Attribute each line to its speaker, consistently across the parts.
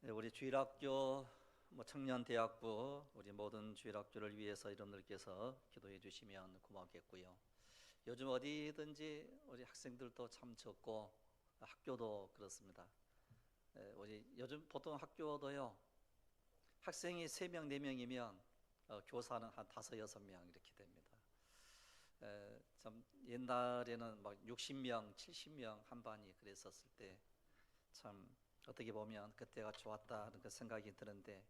Speaker 1: 네, 우리 주일학교 청년대학부 우리 모든 주일학교를 위해서 여러분들께서 기도해 주시면 고맙겠고요. 요즘 어디든지 우리 학생들도 참 적고 학교도 그렇습니다. 우리 요즘 보통 학교도요, 학생이 3명, 4명이면 교사는 한 5, 6명 이렇게 됩니다. 참 옛날에는 막 60명, 70명 한 반이 그랬었을 때 참 어떻게 보면 그때가 좋았다는 그 생각이 드는데,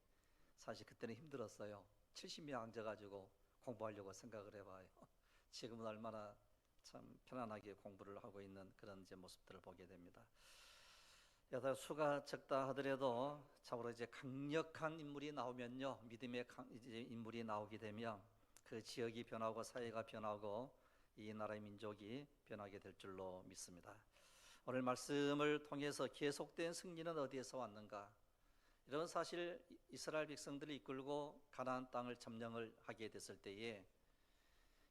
Speaker 1: 사실 그때는 힘들었어요. 70명 앉아가지고 공부하려고 생각을 해봐요. 지금은 얼마나 참 편안하게 공부를 하고 있는 그런 이제 모습들을 보게 됩니다. 여타 수가 적다 하더라도 참으로 이제 강력한 인물이 나오면요, 믿음의 이제 인물이 나오게 되면 그 지역이 변하고 사회가 변하고 이 나라의 민족이 변하게 될 줄로 믿습니다. 오늘 말씀을 통해서 계속된 승리는 어디에서 왔는가? 이런 사실, 이스라엘 백성들을 이끌고 가나안 땅을 점령을 하게 됐을 때에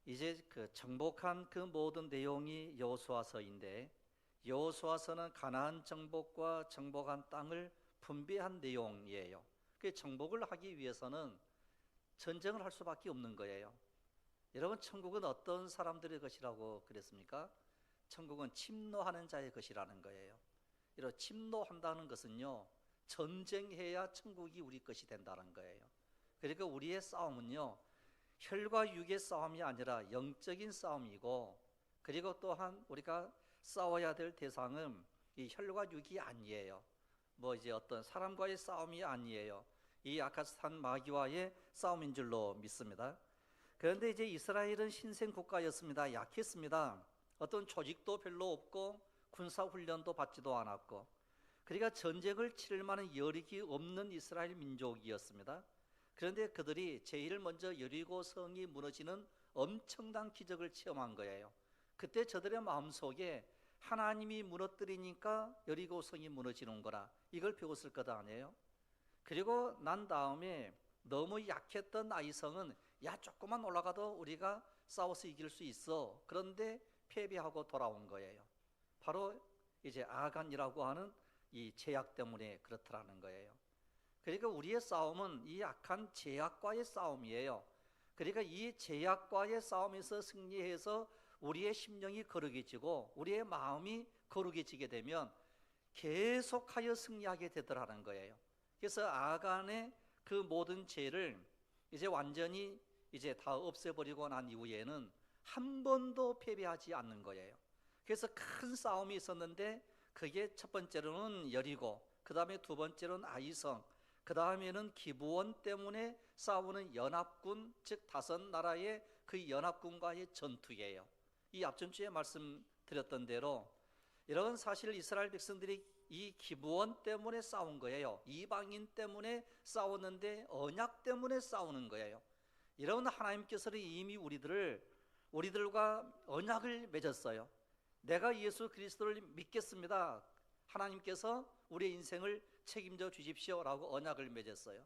Speaker 1: 이제 그 정복한 그 모든 내용이 여호수아서인데, 여호수아서는 가나안 정복과 정복한 땅을 분배한 내용이에요. 그 정복을 하기 위해서는 전쟁을 할 수밖에 없는 거예요. 여러분, 천국은 어떤 사람들의 것이라고 그랬습니까? 천국은 침노하는 자의 것이라는 거예요. 이런 침노한다는 것은요, 전쟁해야 천국이 우리 것이 된다는 거예요. 그러니까 우리의 싸움은요, 혈과 육의 싸움이 아니라 영적인 싸움이고, 그리고 또한 우리가 싸워야 될 대상은 이 혈과 육이 아니에요. 뭐 이제 어떤 사람과의 싸움이 아니에요. 이 아카스탄 마귀와의 싸움인 줄로 믿습니다. 그런데 이제 이스라엘은 신생 국가였습니다. 약했습니다. 어떤 조직도 별로 없고 군사 훈련도 받지도 않았고, 그러니까 전쟁을 치를 만한 여력이 없는 이스라엘 민족이었습니다. 그런데 그들이 제일 먼저 여리고 성이 무너지는 엄청난 기적을 체험한 거예요. 그때 저들의 마음속에 하나님이 무너뜨리니까 여리고 성이 무너지는 거라, 이걸 배웠을 것 아니에요? 그리고 난 다음에 너무 약했던 아이성은, 야, 조금만 올라가도 우리가 싸워서 이길 수 있어. 그런데 패배하고 돌아온 거예요. 바로 이제 아간이라고 하는 이 제약 때문에 그렇더라는 거예요. 그러니까 우리의 싸움은 이 악한 제약과의 싸움이에요. 그러니까 이 제약과의 싸움에서 승리해서 우리의 심령이 거룩해지고 우리의 마음이 거룩해지게 되면 계속하여 승리하게 되더라는 거예요. 그래서 아간의 그 모든 죄를 이제 완전히 이제 다 없애버리고 난 이후에는 한 번도 패배하지 않는 거예요. 그래서 큰 싸움이 있었는데, 그게 첫 번째로는 여리고, 그 다음에 두 번째로는 아이성, 그 다음에는 기브온 때문에 싸우는 연합군, 즉 5나라의 그 연합군과의 전투예요. 이 앞전 주에 말씀드렸던 대로 여러분, 사실 이스라엘 백성들이 이 기브온 때문에 싸운 거예요. 이방인 때문에 싸웠는데 언약 때문에 싸우는 거예요. 여러분, 하나님께서는 이미 우리들과 언약을 맺었어요. 내가 예수 그리스도를 믿겠습니다. 하나님께서 우리의 인생을 책임져 주십시오라고 언약을 맺었어요.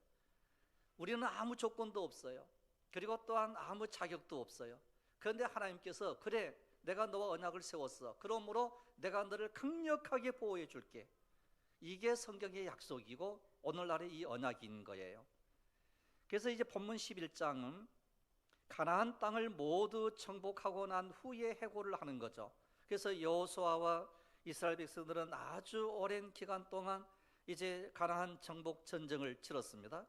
Speaker 1: 우리는 아무 조건도 없어요. 그리고 또한 아무 자격도 없어요. 그런데 하나님께서, 그래, 내가 너와 언약을 세웠어. 그러므로 내가 너를 강력하게 보호해 줄게. 이게 성경의 약속이고 오늘날의 이 언약인 거예요. 그래서 이제 본문 11장은 가나안 땅을 모두 정복하고 난 후에 해고를 하는 거죠. 그래서 여호수아와 이스라엘 백성들은 아주 오랜 기간 동안 이제 가나안 정복 전쟁을 치렀습니다.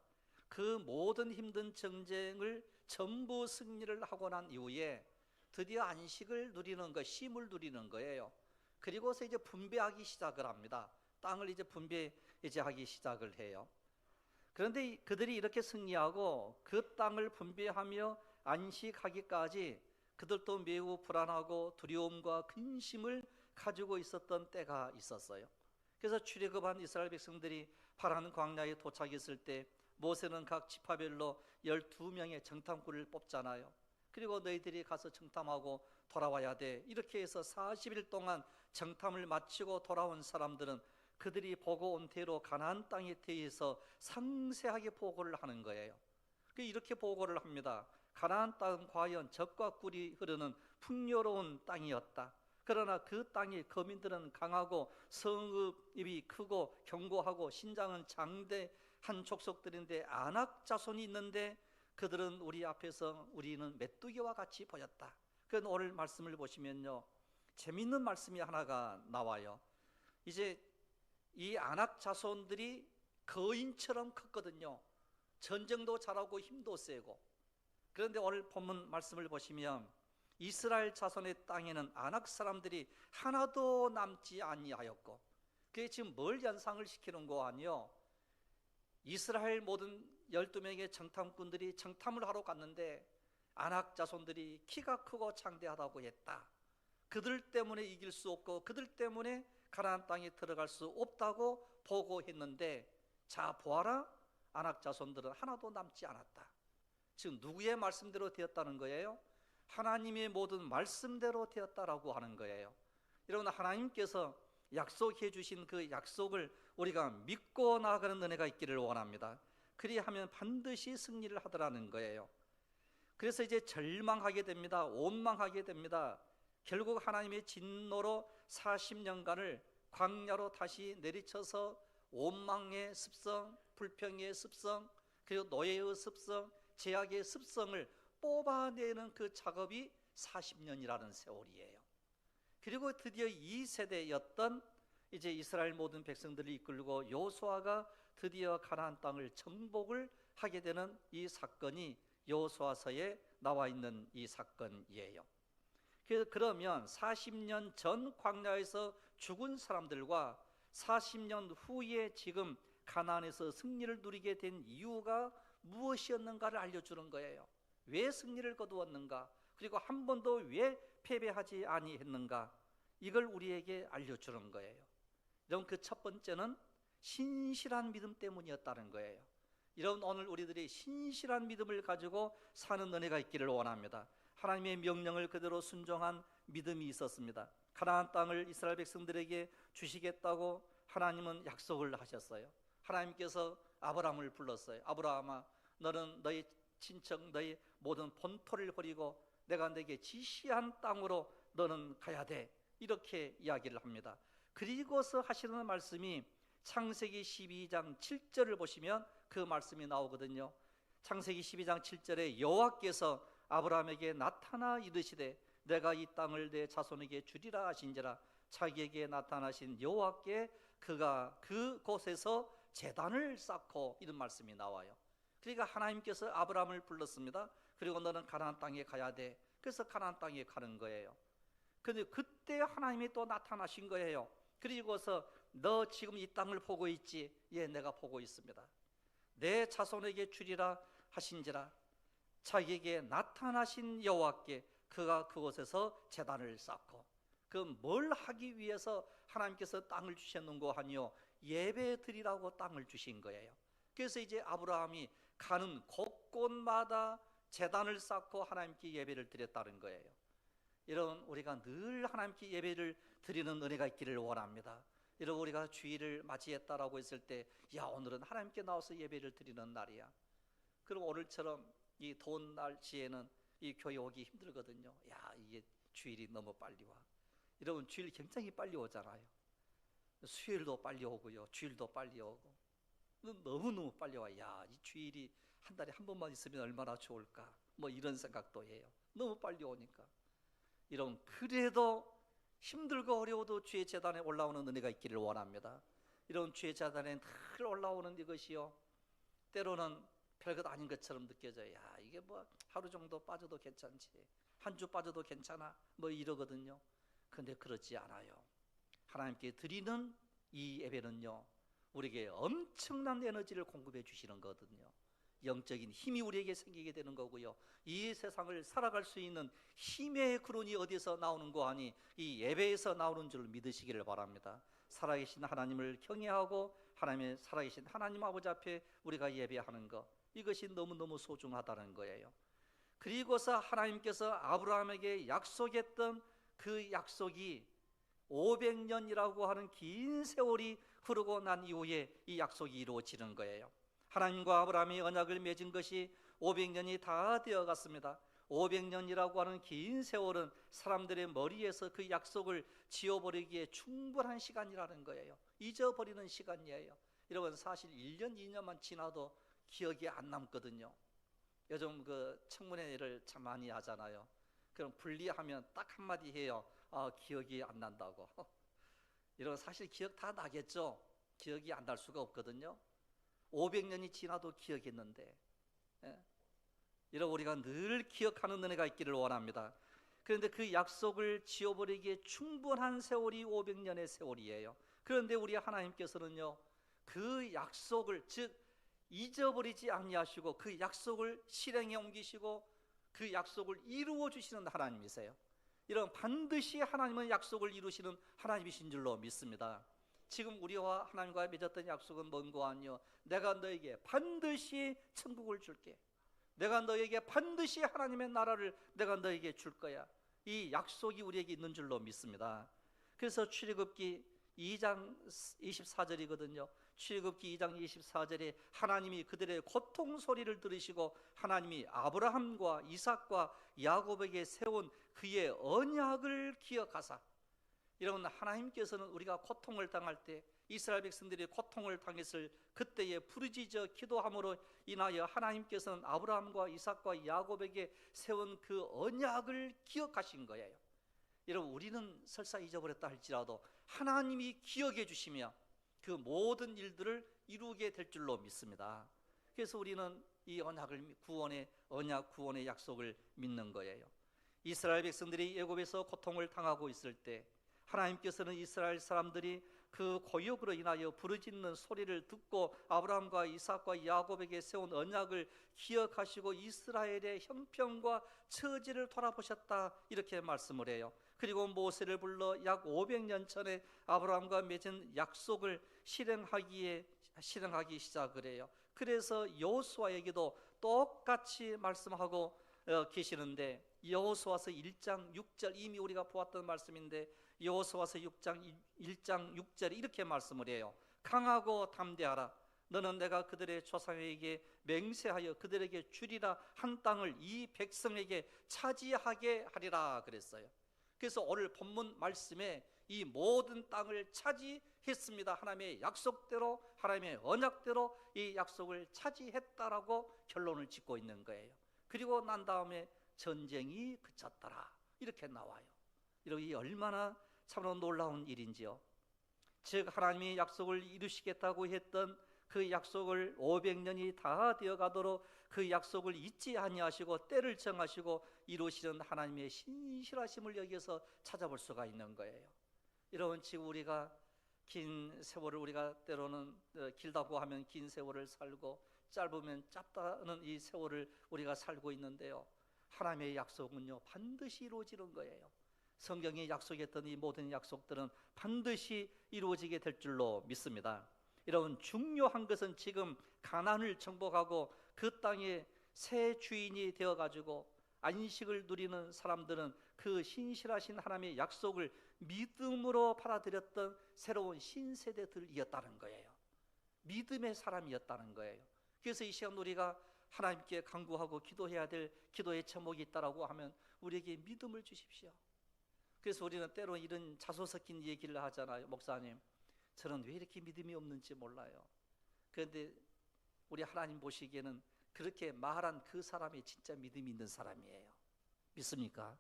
Speaker 1: 그 모든 힘든 전쟁을 전부 승리를 하고 난 이후에 드디어 안식을 누리는 것, 쉼을 누리는 거예요. 그리고서 이제 분배하기 시작을 합니다. 땅을 이제 하기 시작을 해요. 그런데 그들이 이렇게 승리하고 그 땅을 분배하며 안식하기까지 그들도 매우 불안하고 두려움과 근심을 가지고 있었던 때가 있었어요. 그래서 출애굽한 이스라엘 백성들이 파란 광야에 도착했을 때 모세는 각 지파별로 12명의 정탐꾼을 뽑잖아요. 그리고 너희들이 가서 정탐하고 돌아와야 돼. 이렇게 해서 40일 동안 정탐을 마치고 돌아온 사람들은 그들이 보고 온 대로 가나안 땅에 대해서 상세하게 보고를 하는 거예요. 이렇게 보고를 합니다. 가나안 땅은 과연 젖과 꿀이 흐르는 풍요로운 땅이었다. 그러나 그 땅의 거민들은 강하고 성읍이 크고 견고하고 신장은 장대한 족속들인데 아낙 자손이 있는데 그들은 우리 앞에서 우리는 메뚜기와 같이 보였다. 그 오늘 말씀을 보시면요, 재미있는 말씀이 하나가 나와요. 이제 이 아낙 자손들이 거인처럼 컸거든요. 전쟁도 잘하고 힘도 세고. 그런데 오늘 본문 말씀을 보시면 이스라엘 자손의 땅에는 아낙 사람들이 하나도 남지 아니하였고, 그게 지금 뭘 연상을 시키는 거 아니요? 이스라엘 모든 12명의 정탐꾼들이 정탐을 하러 갔는데 아낙 자손들이 키가 크고 장대하다고 했다. 그들 때문에 이길 수 없고 그들 때문에 가나안 땅에 들어갈 수 없다고 보고했는데, 자 보아라, 아낙 자손들은 하나도 남지 않았다. 지금 누구의 말씀대로 되었다는 거예요? 하나님의 모든 말씀대로 되었다라고 하는 거예요. 여러분, 하나님께서 약속해 주신 그 약속을 우리가 믿고 나아가는 은혜가 있기를 원합니다. 그리하면 반드시 승리를 하더라는 거예요. 그래서 이제 절망하게 됩니다. 원망하게 됩니다. 결국 하나님의 진노로 40년간을 광야로 다시 내리쳐서 원망의 습성, 불평의 습성, 그리고 노예의 습성, 제약의 습성을 뽑아내는 그 작업이 40년이라는 세월이에요. 그리고 드디어 2세대였던 이제 이스라엘 모든 백성들을 이끌고 여호수아가 드디어 가나안 땅을 정복을 하게 되는 이 사건이 여호수아서에 나와 있는 이 사건이에요. 그러면 40년 전 광야에서 죽은 사람들과 40년 후에 지금 가나안에서 승리를 누리게 된 이유가 무엇이었는가를 알려주는 거예요. 왜 승리를 거두었는가, 그리고 한 번도 왜 패배하지 아니했는가, 이걸 우리에게 알려주는 거예요. 여러분, 그 첫 번째는 신실한 믿음 때문이었다는 거예요. 여러분, 오늘 우리들이 신실한 믿음을 가지고 사는 은혜가 있기를 원합니다. 하나님의 명령을 그대로 순종한 믿음이 있었습니다. 가나안 땅을 이스라엘 백성들에게 주시겠다고 하나님은 약속을 하셨어요. 하나님께서 아브라함을 불렀어요. 아브라함아, 너는 너희 친척, 너희 모든 본토를 버리고 내가 내게 지시한 땅으로 너는 가야 돼, 이렇게 이야기를 합니다. 그리고서 하시는 말씀이 창세기 12장 7절을 보시면 그 말씀이 나오거든요. 창세기 12장 7절에 여호와께서 아브라함에게 나타나 이르시되 내가 이 땅을 내 자손에게 주리라 하신지라. 자기에게 나타나신 여호와께 그가 그곳에서 제단을 쌓고, 이런 말씀이 나와요. 그러니까 하나님께서 아브라함을 불렀습니다. 그리고 너는 가나안 땅에 가야 돼. 그래서 가나안 땅에 가는 거예요. 그런데 그때 하나님이 또 나타나신 거예요. 그리고서 너 지금 이 땅을 보고 있지? 예, 내가 보고 있습니다. 내 자손에게 주리라 하신지라. 자기에게 나타나신 여호와께 그가 그곳에서 제단을 쌓고. 그 뭘 하기 위해서 하나님께서 땅을 주셨는고 하니요, 예배 드리라고 땅을 주신 거예요. 그래서 이제 아브라함이 가는 곳곳마다 제단을 쌓고 하나님께 예배를 드렸다는 거예요. 여러분, 우리가 늘 하나님께 예배를 드리는 은혜가 있기를 원합니다. 여러분, 우리가 주일을 맞이했다라고 했을 때, 야, 오늘은 하나님께 나와서 예배를 드리는 날이야. 그럼 오늘처럼 이 더운 날씨에는 이 교회 오기 힘들거든요. 야, 이게 주일이 너무 빨리 와. 여러분, 주일 굉장히 빨리 오잖아요. 수요일도 빨리 오고요, 주일도 빨리 오고, 너무너무 빨리 와. 야, 이 주일이 한 달에 한 번만 있으면 얼마나 좋을까, 뭐 이런 생각도 해요. 너무 빨리 오니까. 여러분, 그래도 힘들고 어려워도 주의 제단에 올라오는 은혜가 있기를 원합니다. 이런 주의 제단에 늘 올라오는 이것이요, 때로는 별것 아닌 것처럼 느껴져요. 야, 이게 뭐 하루 정도 빠져도 괜찮지, 한 주 빠져도 괜찮아, 뭐 이러거든요. 근데 그렇지 않아요. 하나님께 드리는 이 예배는요, 우리에게 엄청난 에너지를 공급해 주시는 거거든요. 영적인 힘이 우리에게 생기게 되는 거고요, 이 세상을 살아갈 수 있는 힘의 근원이 어디서 나오는 거 아니, 이 예배에서 나오는 줄 믿으시기를 바랍니다. 살아계신 하나님을 경외하고 하나님의 살아계신 하나님 아버지 앞에 우리가 예배하는 것, 이것이 너무너무 소중하다는 거예요. 그리고서 하나님께서 아브라함에게 약속했던 그 약속이 500년이라고 하는 긴 세월이 흐르고 난 이후에 이 약속이 이루어지는 거예요. 하나님과 아브라함이 언약을 맺은 것이 500년이 다 되어 갔습니다. 500년이라고 하는 긴 세월은 사람들의 머리에서 그 약속을 지워버리기에 충분한 시간이라는 거예요. 잊어버리는 시간이에요. 여러분, 사실 1년, 2년만 지나도 기억이 안 남거든요. 요즘 그 청문회를 참 많이 하잖아요. 그럼 분리하면 딱 한마디 해요. 기억이 안 난다고. 여러분, 사실 기억 다 나겠죠? 기억이 안 날 수가 없거든요. 500년이 지나도 기억했는데, 예? 여러분, 우리가 늘 기억하는 은혜가 있기를 원합니다. 그런데 그 약속을 지워버리기에 충분한 세월이 500년의 세월이에요. 그런데 우리 하나님께서는요, 그 약속을, 즉 잊어버리지 아니하시고 그 약속을 실행에 옮기시고 그 약속을 이루어 주시는 하나님이세요. 이런 반드시 하나님은 약속을 이루시는 하나님이신 줄로 믿습니다. 지금 우리와 하나님과 맺었던 약속은 뭔가 아니요, 내가 너에게 반드시 천국을 줄게, 내가 너에게 반드시 하나님의 나라를 내가 너에게 줄 거야. 이 약속이 우리에게 있는 줄로 믿습니다. 그래서 출애굽기 2장 24절이거든요. 출애굽기 2장 24절에 하나님이 그들의 고통 소리를 들으시고 하나님이 아브라함과 이삭과 야곱에게 세운 그의 언약을 기억하사, 여러분, 하나님께서는 우리가 고통을 당할 때, 이스라엘 백성들이 고통을 당했을 그때에 부르짖어 기도함으로 인하여 하나님께서는 아브라함과 이삭과 야곱에게 세운 그 언약을 기억하신 거예요. 여러분, 우리는 설사 잊어버렸다 할지라도 하나님이 기억해 주시며 그 모든 일들을 이루게 될 줄로 믿습니다. 그래서 우리는 이 언약을, 구원의 언약, 구원의 약속을 믿는 거예요. 이스라엘 백성들이 애굽에서 고통을 당하고 있을 때 하나님께서는 이스라엘 사람들이 그 고역으로 인하여 부르짖는 소리를 듣고 아브라함과 이삭과 야곱에게 세운 언약을 기억하시고 이스라엘의 형편과 처지를 돌아보셨다, 이렇게 말씀을 해요. 그리고 모세를 불러 약 500년 전에 아브라함과 맺은 약속을 실행하기 시작을 해요. 그래서 여호수아에게도 똑같이 말씀하고 계시는데, 여호수아서 1장 6절, 이미 우리가 보았던 말씀인데 여호수아서 1장 6절에 이렇게 말씀을 해요. 강하고 담대하라. 너는 내가 그들의 조상에게 맹세하여 그들에게 주리라 한 땅을 이 백성에게 차지하게 하리라 그랬어요. 그래서 오늘 본문 말씀에 이 모든 땅을 차지했습니다. 하나님의 약속대로, 하나님의 언약대로 이 약속을 차지했다라고 결론을 짓고 있는 거예요. 그리고 난 다음에 전쟁이 그쳤더라, 이렇게 나와요. 이 얼마나 참으로 놀라운 일인지요. 즉 하나님이 약속을 이루시겠다고 했던 그 약속을 500년이 다 되어가도록 그 약속을 잊지 아니하시고 때를 정하시고 이루시는 하나님의 신실하심을 여기서 찾아볼 수가 있는 거예요. 여러분, 지금 우리가 긴 세월을, 우리가 때로는 길다고 하면 긴 세월을 살고 짧으면 짧다는 이 세월을 우리가 살고 있는데요, 하나님의 약속은요 반드시 이루어지는 거예요. 성경이 약속했던 이 모든 약속들은 반드시 이루어지게 될 줄로 믿습니다. 여러분, 중요한 것은 지금 가나안을 정복하고 그 땅의 새 주인이 되어가지고 안식을 누리는 사람들은 그 신실하신 하나님의 약속을 믿음으로 받아들였던 새로운 신세대들이었다는 거예요. 믿음의 사람이었다는 거예요. 그래서 이 시간 우리가 하나님께 간구하고 기도해야 될 기도의 제목이 있다라고 하면 우리에게 믿음을 주십시오. 그래서 우리는 때로 이런 자소 섞인 얘기를 하잖아요. 목사님, 저는 왜 이렇게 믿음이 없는지 몰라요. 그런데 우리 하나님 보시기에는 그렇게 말한 그 사람이 진짜 믿음이 있는 사람이에요. 믿습니까?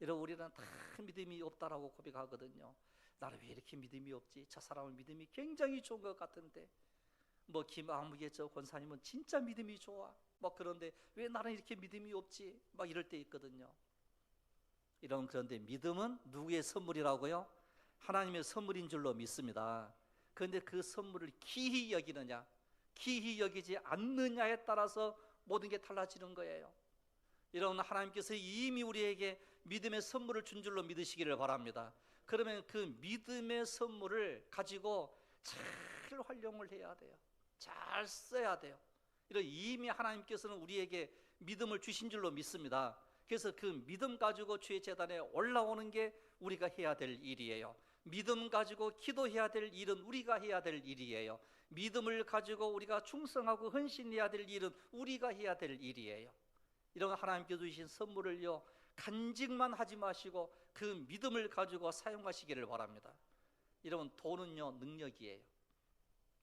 Speaker 1: 여러분, 우리는 다 믿음이 없다라고 고백하거든요. 나는 왜 이렇게 믿음이 없지? 저 사람은 믿음이 굉장히 좋은 것 같은데, 김아무개 저 권사님은 진짜 믿음이 좋아. 그런데 왜 나는 이렇게 믿음이 없지? 이럴 때 있거든요. 그런데 믿음은 누구의 선물이라고요? 하나님의 선물인 줄로 믿습니다. 그런데 그 선물을 기히 여기느냐, 기히 여기지 않느냐에 따라서 모든 게 달라지는 거예요. 여러분, 하나님께서 이미 우리에게 믿음의 선물을 준 줄로 믿으시기를 바랍니다. 그러면 그 믿음의 선물을 가지고 잘 활용을 해야 돼요. 잘 써야 돼요. 이미 하나님께서는 우리에게 믿음을 주신 줄로 믿습니다. 그래서 그 믿음 가지고 주의 제단에 올라오는 게 우리가 해야 될 일이에요. 믿음 가지고 기도해야 될 일은 우리가 해야 될 일이에요. 믿음을 가지고 우리가 충성하고 헌신해야 될 일은 우리가 해야 될 일이에요. 이런 하나님께서 주신 선물을요 간직만 하지 마시고 그 믿음을 가지고 사용하시기를 바랍니다. 여러분, 돈은요 능력이에요.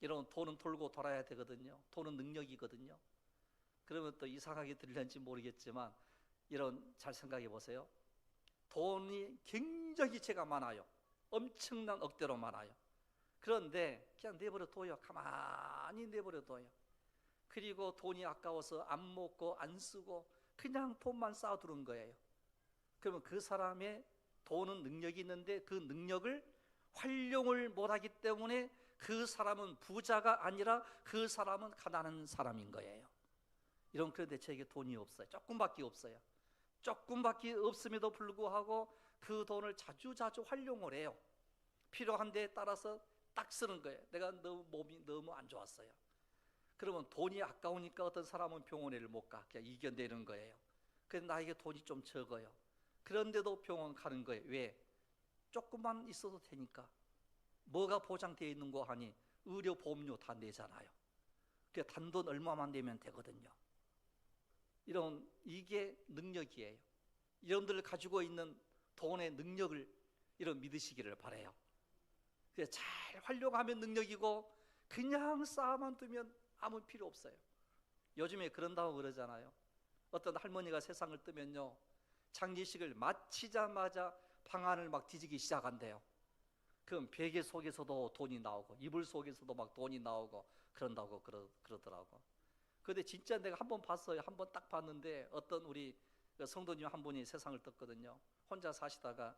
Speaker 1: 여러분, 돈은 돌고 돌아야 되거든요. 돈은 능력이거든요. 그러면 또 이상하게 들릴지 모르겠지만 이런 잘 생각해 보세요. 돈이 굉장히 제가 많아요. 엄청난 억대로 많아요. 그런데 그냥 내버려 둬요. 가만히 내버려 둬요. 그리고 돈이 아까워서 안 먹고 안 쓰고 그냥 돈만 쌓아두는 거예요. 그러면 그 사람의 돈은 능력이 있는데 그 능력을 활용을 못하기 때문에 그 사람은 부자가 아니라 그 사람은 가난한 사람인 거예요. 이런, 그런데 저에게 돈이 없어요. 조금밖에 없어요. 조금밖에 없음에도 불구하고 그 돈을 자주자주 활용을 해요. 필요한 데에 따라서 딱 쓰는 거예요. 내가 몸이 너무 안 좋았어요. 그러면 돈이 아까우니까 어떤 사람은 병원에를 못 가. 그냥 이겨내는 거예요. 그래서 나에게 돈이 좀 적어요. 그런데도 병원 가는 거예요. 왜? 조금만 있어도 되니까. 뭐가 보장되어 있는 거 하니 의료보험료 다 내잖아요. 그 단돈 얼마만 내면 되거든요. 이게 능력이에요. 여러분들 가지고 있는 돈의 능력을 믿으시기를 바라요. 잘 활용하면 능력이고 그냥 쌓아만 두면 아무 필요 없어요. 요즘에 그런다고 그러잖아요. 어떤 할머니가 세상을 뜨면요 장례식을 마치자마자 방안을 막 뒤지기 시작한대요. 그럼 베개 속에서도 돈이 나오고 이불 속에서도 막 돈이 나오고 그런다고 그러더라고. 그런데 진짜 내가 한번 봤어요. 한번 딱 봤는데 어떤 우리 성도님 한 분이 세상을 떴거든요. 혼자 사시다가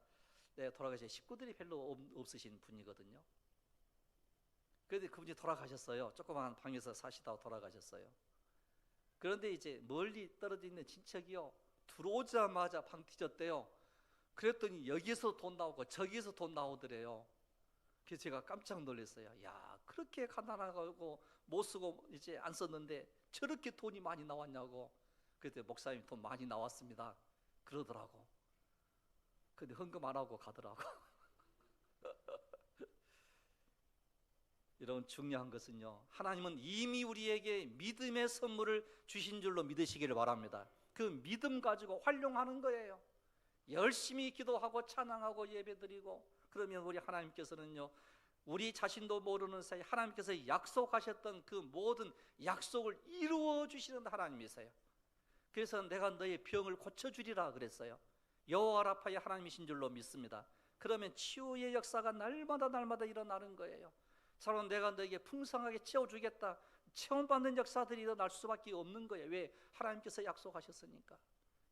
Speaker 1: 돌아가신 식구들이 별로 없으신 분이거든요. 그런데 그분이 돌아가셨어요. 조그마한 방에서 사시다가 돌아가셨어요. 그런데 이제 멀리 떨어져 있는 친척이요 들어오자마자 방 뒤졌대요. 그랬더니 여기서 돈 나오고 저기서 돈 나오더래요. 그래서 제가 깜짝 놀랐어요. 야, 그렇게 가난하고 못 쓰고 이제 안 썼는데 저렇게 돈이 많이 나왔냐고. 그때 목사님 돈 많이 나왔습니다 그러더라고. 근데 헌금 안 하고 가더라고. 이런 중요한 것은요 하나님은 이미 우리에게 믿음의 선물을 주신 줄로 믿으시기를 바랍니다. 그 믿음 가지고 활용하는 거예요. 열심히 기도하고 찬양하고 예배드리고 그러면 우리 하나님께서는요 우리 자신도 모르는 사이 하나님께서 약속하셨던 그 모든 약속을 이루어 주시는 하나님이세요. 그래서 내가 너의 병을 고쳐주리라 그랬어요. 여호와 라파의 하나님이신 줄로 믿습니다. 그러면 치유의 역사가 날마다 일어나는 거예요. 사람 내가 너에게 풍성하게 채워주겠다. 체험받는 역사들이 일어날 수밖에 없는 거예요. 왜? 하나님께서 약속하셨으니까.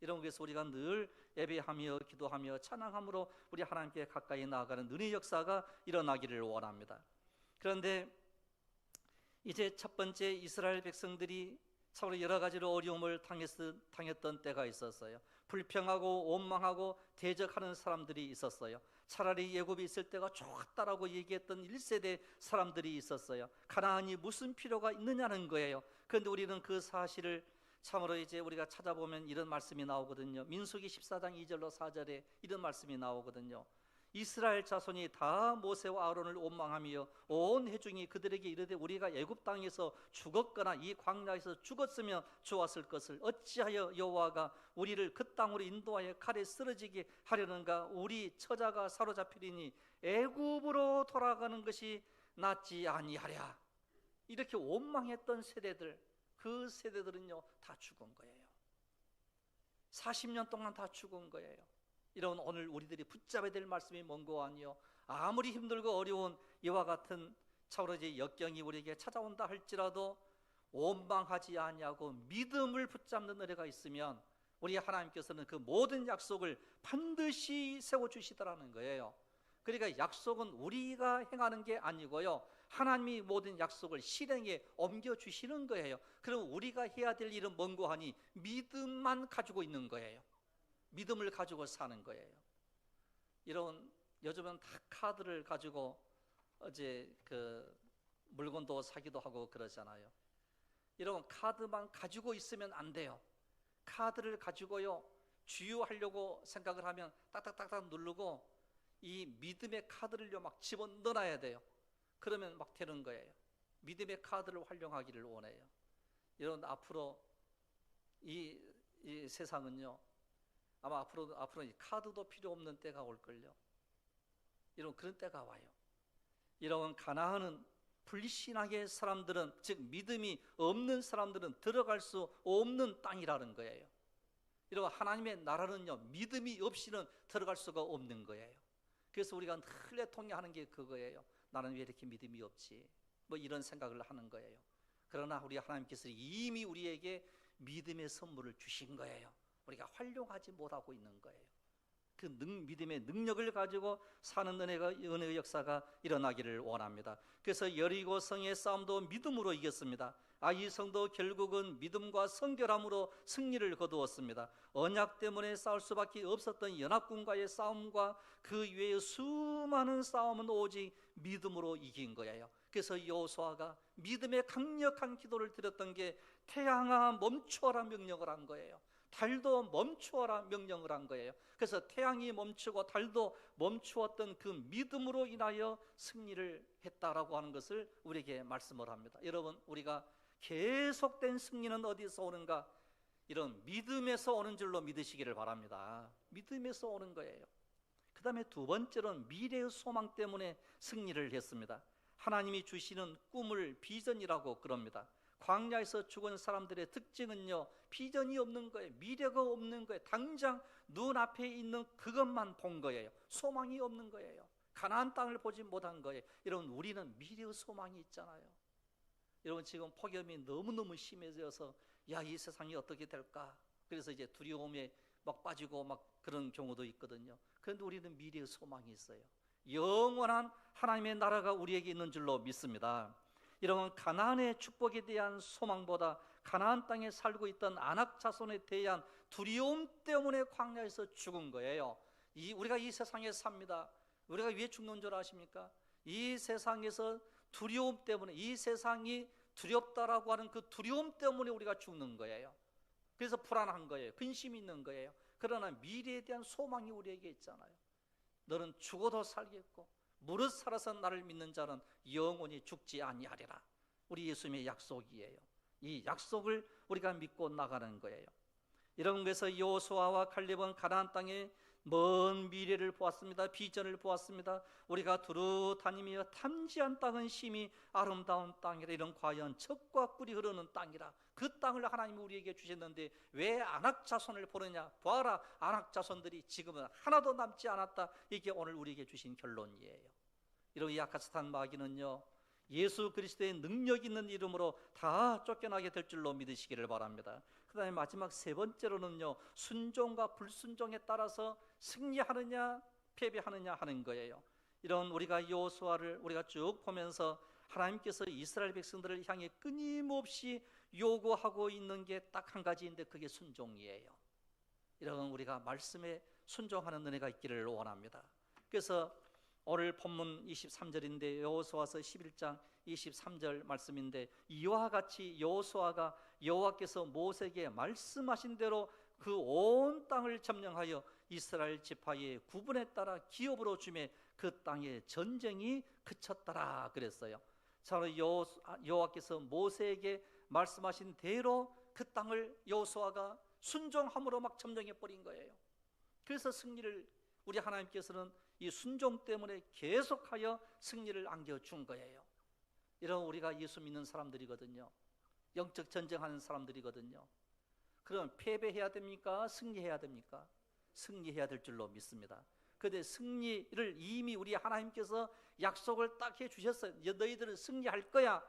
Speaker 1: 이런 것에서 우리가 늘 예배하며 기도하며 찬양함으로 우리 하나님께 가까이 나아가는 은혜의 역사가 일어나기를 원합니다. 그런데 이제 첫 번째 이스라엘 백성들이 참으로 여러 가지로 어려움을 당했던 때가 있었어요. 불평하고 원망하고 대적하는 사람들이 있었어요. 차라리 애굽이 있을 때가 좋았다라고 얘기했던 1세대 사람들이 있었어요. 가나안이 무슨 필요가 있느냐는 거예요. 그런데 우리는 그 사실을 참으로 이제 우리가 찾아보면 이런 말씀이 나오거든요. 민수기 14장 2절로 4절에 이런 말씀이 나오거든요. 이스라엘 자손이 다 모세와 아론을 원망하며 온 회중이 그들에게 이르되 우리가 애굽 땅에서 죽었거나 이 광야에서 죽었으면 좋았을 것을 어찌하여 여호와가 우리를 그 땅으로 인도하여 칼에 쓰러지게 하려는가. 우리 처자가 사로잡히리니 애굽으로 돌아가는 것이 낫지 아니하랴. 이렇게 원망했던 세대들, 그 세대들은요 다 죽은 거예요. 40년 동안 다 죽은 거예요. 이런 오늘 우리들이 붙잡아야 될 말씀이 뭔고 아니요. 아무리 힘들고 어려운 이와 같은 참으로 이제 역경이 우리에게 찾아온다 할지라도 원망하지 아니하고 믿음을 붙잡는 은혜가 있으면 우리 하나님께서는 그 모든 약속을 반드시 세워주시더라는 거예요. 그러니까 약속은 우리가 행하는 게 아니고요 하나님이 모든 약속을 실행에 옮겨주시는 거예요. 그럼 우리가 해야 될 일은 뭔고 하니 믿음만 가지고 있는 거예요. 믿음을 가지고 사는 거예요. 이런 요즘은 다 카드를 가지고 어제 그 물건도 사기도 하고 그러잖아요. 이런 카드만 가지고 있으면 안 돼요. 카드를 가지고요 주유하려고 생각을 하면 딱딱딱딱 누르고 이 믿음의 카드를요 막 집어넣어야 돼요. 그러면 막 되는 거예요. 믿음의 카드를 활용하기를 원해요. 여러분 앞으로 이 세상은요, 아마 앞으로 이 카드도 필요 없는 때가 올걸요. 이런 그런 때가 와요. 이런 가나안은 불신앙의 사람들은, 즉 믿음이 없는 사람들은 들어갈 수 없는 땅이라는 거예요. 이런 하나님의 나라는요, 믿음이 없이는 들어갈 수가 없는 거예요. 그래서 우리가 늘 통해하는 게 그거예요. 나는 왜 이렇게 믿음이 없지? 뭐 이런 생각을 하는 거예요. 그러나 우리 하나님께서 이미 우리에게 믿음의 선물을 주신 거예요. 우리가 활용하지 못하고 있는 거예요. 그 믿음의 능력을 가지고 사는 은혜의 역사가 일어나기를 원합니다. 그래서 여리고 성의 싸움도 믿음으로 이겼습니다. 이 성도 결국은 믿음과 성결함으로 승리를 거두었습니다. 언약 때문에 싸울 수밖에 없었던 연합군과의 싸움과 그 외의 수많은 싸움은 오직 믿음으로 이긴 거예요. 그래서 여호수아가 믿음의 강력한 기도를 드렸던 게 태양아 멈추어라 명령을 한 거예요. 달도 멈추어라 명령을 한 거예요. 그래서 태양이 멈추고 달도 멈추었던 그 믿음으로 인하여 승리를 했다라고 하는 것을 우리에게 말씀을 합니다. 여러분, 우리가 계속된 승리는 어디서 오는가? 이런 믿음에서 오는 줄로 믿으시기를 바랍니다. 믿음에서 오는 거예요. 그 다음에 두 번째로는 미래의 소망 때문에 승리를 했습니다. 하나님이 주시는 꿈을 비전이라고 그럽니다. 광야에서 죽은 사람들의 특징은요, 비전이 없는 거예요. 미래가 없는 거예요. 당장 눈앞에 있는 그것만 본 거예요. 소망이 없는 거예요. 가나안 땅을 보지 못한 거예요. 여러분, 우리는 미래의 소망이 있잖아요. 여러분, 지금 폭염이 너무너무 심해져서 이 세상이 어떻게 될까? 그래서 이제 두려움에 막 빠지고 막 그런 경우도 있거든요. 그런데 우리는 미래의 소망이 있어요. 영원한 하나님의 나라가 우리에게 있는 줄로 믿습니다. 이런 가나안의 축복에 대한 소망보다 가나안 땅에 살고 있던 아낙 자손에 대한 두려움 때문에 광야에서 죽은 거예요. 우리가 이 세상에 삽니다. 우리가 왜 죽는 줄 아십니까? 이 세상에서 두려움 때문에, 이 세상이 두렵다라고 하는 그 두려움 때문에 우리가 죽는 거예요. 그래서 불안한 거예요. 근심이 있는 거예요. 그러나 미래에 대한 소망이 우리에게 있잖아요. 너는 죽어도 살겠고 무릇 살아서 나를 믿는 자는 영원히 죽지 아니하리라. 우리 예수님의 약속이에요. 이 약속을 우리가 믿고 나가는 거예요. 이런 것에서 여호수아와 칼렙은 가나안 땅의 먼 미래를 보았습니다. 비전을 보았습니다. 우리가 두루 다니며 탐지한 땅은 심히 아름다운 땅이라. 이런 과연 젖과 꿀이 흐르는 땅이라. 그 땅을 하나님이 우리에게 주셨는데 왜 아낙 자손을 보느냐? 보아라, 아낙 자손들이 지금은 하나도 남지 않았다. 이게 오늘 우리에게 주신 결론이에요. 이런 야카스탄 마귀는요, 예수 그리스도의 능력 있는 이름으로 다 쫓겨나게 될 줄로 믿으시기를 바랍니다. 그 다음에 마지막 세 번째로는요, 순종과 불순종에 따라서 승리하느냐 패배하느냐 하는 거예요. 이런 우리가 여호수아를 우리가 쭉 보면서 하나님께서 이스라엘 백성들을 향해 끊임없이 요구하고 있는 게 딱 한 가지인데 그게 순종이에요. 이런 우리가 말씀에 순종하는 은혜가 있기를 원합니다. 그래서 오늘 본문 23절인데 여호수아서 11장 23절 말씀인데, 이와 같이 여호수아가 여호와께서 모세에게 말씀하신 대로 그 온 땅을 점령하여 이스라엘 지파의 구분에 따라 기업으로 주매 그 땅에 전쟁이 그쳤더라 그랬어요. 자, 여호와께서 모세에게 말씀하신 대로 그 땅을 여호수아가 순종함으로 막 점령해 버린 거예요. 그래서 승리를 우리 하나님께서는 이 순종 때문에 계속하여 승리를 안겨준 거예요. 이런 우리가 예수 믿는 사람들이거든요. 영적 전쟁하는 사람들이거든요. 그럼 패배해야 됩니까? 승리해야 됩니까? 승리해야 될 줄로 믿습니다. 그런데 승리를 이미 우리 하나님께서 약속을 딱 해주셨어요. 너희들은 승리할 거야,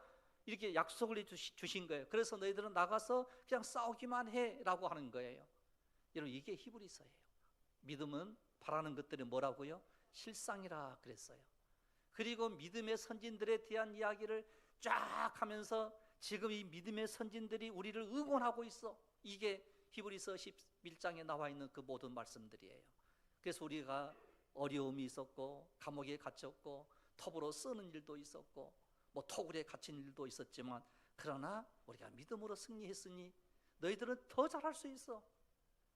Speaker 1: 이렇게 약속을 주신 거예요. 그래서 너희들은 나가서 그냥 싸우기만 해라고 하는 거예요. 여러분, 이게 히브리서예요. 믿음은 바라는 것들이 뭐라고요? 실상이라 그랬어요. 그리고 믿음의 선진들에 대한 이야기를 쫙 하면서 지금 이 믿음의 선진들이 우리를 응원하고 있어. 이게 히브리서 11장에 나와 있는 그 모든 말씀들이에요. 그래서 우리가 어려움이 있었고 감옥에 갇혔고 톱으로 쓰는 일도 있었고 뭐 토굴에 갇힌 일도 있었지만, 그러나 우리가 믿음으로 승리했으니 너희들은 더 잘할 수 있어.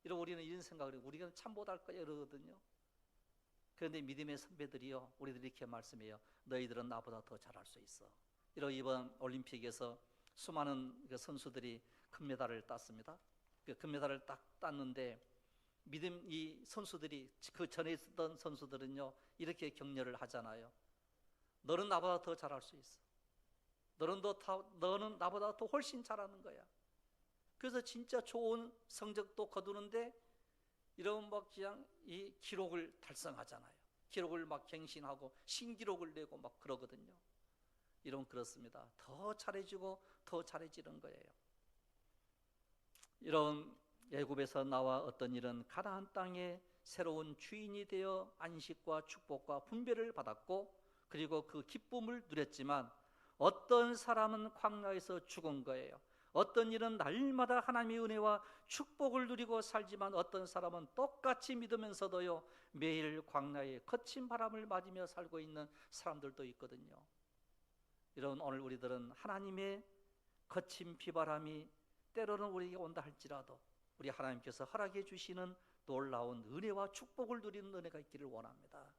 Speaker 1: 이러고 우리는 이런 생각을 해요. 우리가 참 못할 거야 이러거든요. 그런데 믿음의 선배들이요, 우리들이 이렇게 말씀해요. 너희들은 나보다 더 잘할 수 있어. 이런 이번 올림픽에서 수많은 선수들이 금메달을 땄습니다. 그 금메달을 딱 땄는데 믿음 이 선수들이 그 전에 있었던 선수들은요 이렇게 격려를 하잖아요. 너는 나보다 더 잘할 수 있어. 너는 나보다 더 훨씬 잘하는 거야. 그래서 진짜 좋은 성적도 거두는데 이런 막 그냥 이 기록을 달성하잖아요. 기록을 막 갱신하고 신기록을 내고 막 그러거든요. 이런 그렇습니다. 더 잘해지고 더 잘해지는 거예요. 이런 애굽에서 나와 어떤 일은 가나안 땅에 새로운 주인이 되어 안식과 축복과 분배를 받았고 그리고 그 기쁨을 누렸지만 어떤 사람은 광야에서 죽은 거예요. 어떤 일은 날마다 하나님의 은혜와 축복을 누리고 살지만 어떤 사람은 똑같이 믿으면서도요 매일 광야에 거친 바람을 맞으며 살고 있는 사람들도 있거든요. 이런 오늘 우리들은 하나님의 거친 비바람이 때로는 우리에게 온다 할지라도 우리 하나님께서 허락해 주시는 놀라운 은혜와 축복을 누리는 은혜가 있기를 원합니다.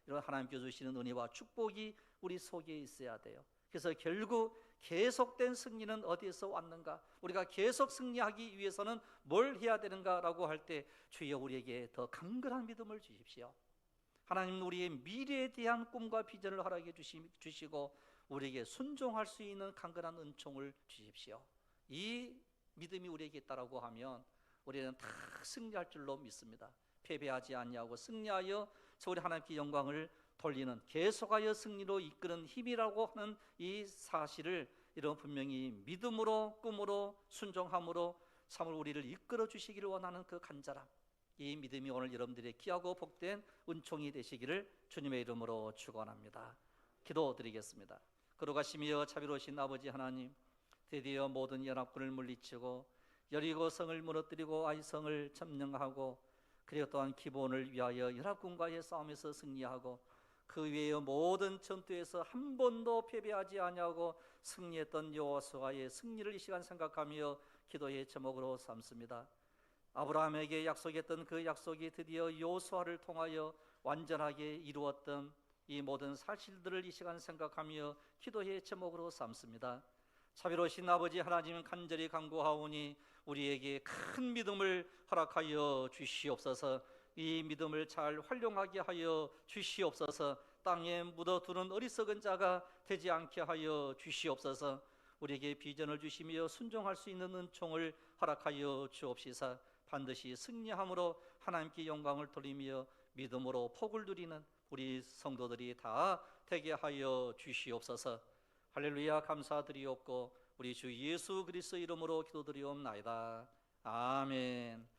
Speaker 1: 이런 하나님께서 주시는 은혜와 축복이 우리 속에 있어야 돼요. 그래서 결국 계속된 승리는 어디에서 왔는가? 우리가 계속 승리하기 위해서는 뭘 해야 되는가라고 할 때 주여 우리에게 더 강건한 믿음을 주십시오. 하나님은 우리의 미래에 대한 꿈과 비전을 허락해 주시고 우리에게 순종할 수 있는 강건한 은총을 주십시오. 이 믿음이 우리에게 있다라고 하면 우리는 다 승리할 줄로 믿습니다. 패배하지 아니하고 승리하여 우리 하나님께 영광을 돌리는 계속하여 승리로 이끄는 힘이라고 하는 이 사실을 이런 분명히 믿음으로 꿈으로 순종함으로 참으로 우리를 이끌어 주시기를 원하는 그 간절함, 이 믿음이 오늘 여러분들의 귀하고 복된 은총이 되시기를 주님의 이름으로 축원합니다. 기도드리겠습니다. 거룩하시며 자비로우신 아버지 하나님, 드디어 모든 연합군을 물리치고 여리고 성을 무너뜨리고 아이성을 점령하고 그리고 또한 기본을 위하여 연합군과의 싸움에서 승리하고 그 외의 모든 전투에서 한 번도 패배하지 아니하고 승리했던 여호수아의 승리를 이 시간 생각하며 기도의 제목으로 삼습니다. 아브라함에게 약속했던 그 약속이 드디어 여호수아를 통하여 완전하게 이루었던 이 모든 사실들을 이 시간 생각하며 기도의 제목으로 삼습니다. 자비로우신 아버지 하나님, 간절히 간구하오니 우리에게 큰 믿음을 허락하여 주시옵소서. 이 믿음을 잘 활용하게 하여 주시옵소서. 땅에 묻어두는 어리석은 자가 되지 않게 하여 주시옵소서. 우리에게 비전을 주시며 순종할 수 있는 은총을 허락하여 주옵시사. 반드시 승리함으로 하나님께 영광을 돌리며 믿음으로 복을 누리는 우리 성도들이 다 되게 하여 주시옵소서. 할렐루야. 감사드리옵고 우리 주 예수 그리스도 이름으로 기도드리옵나이다. 아멘.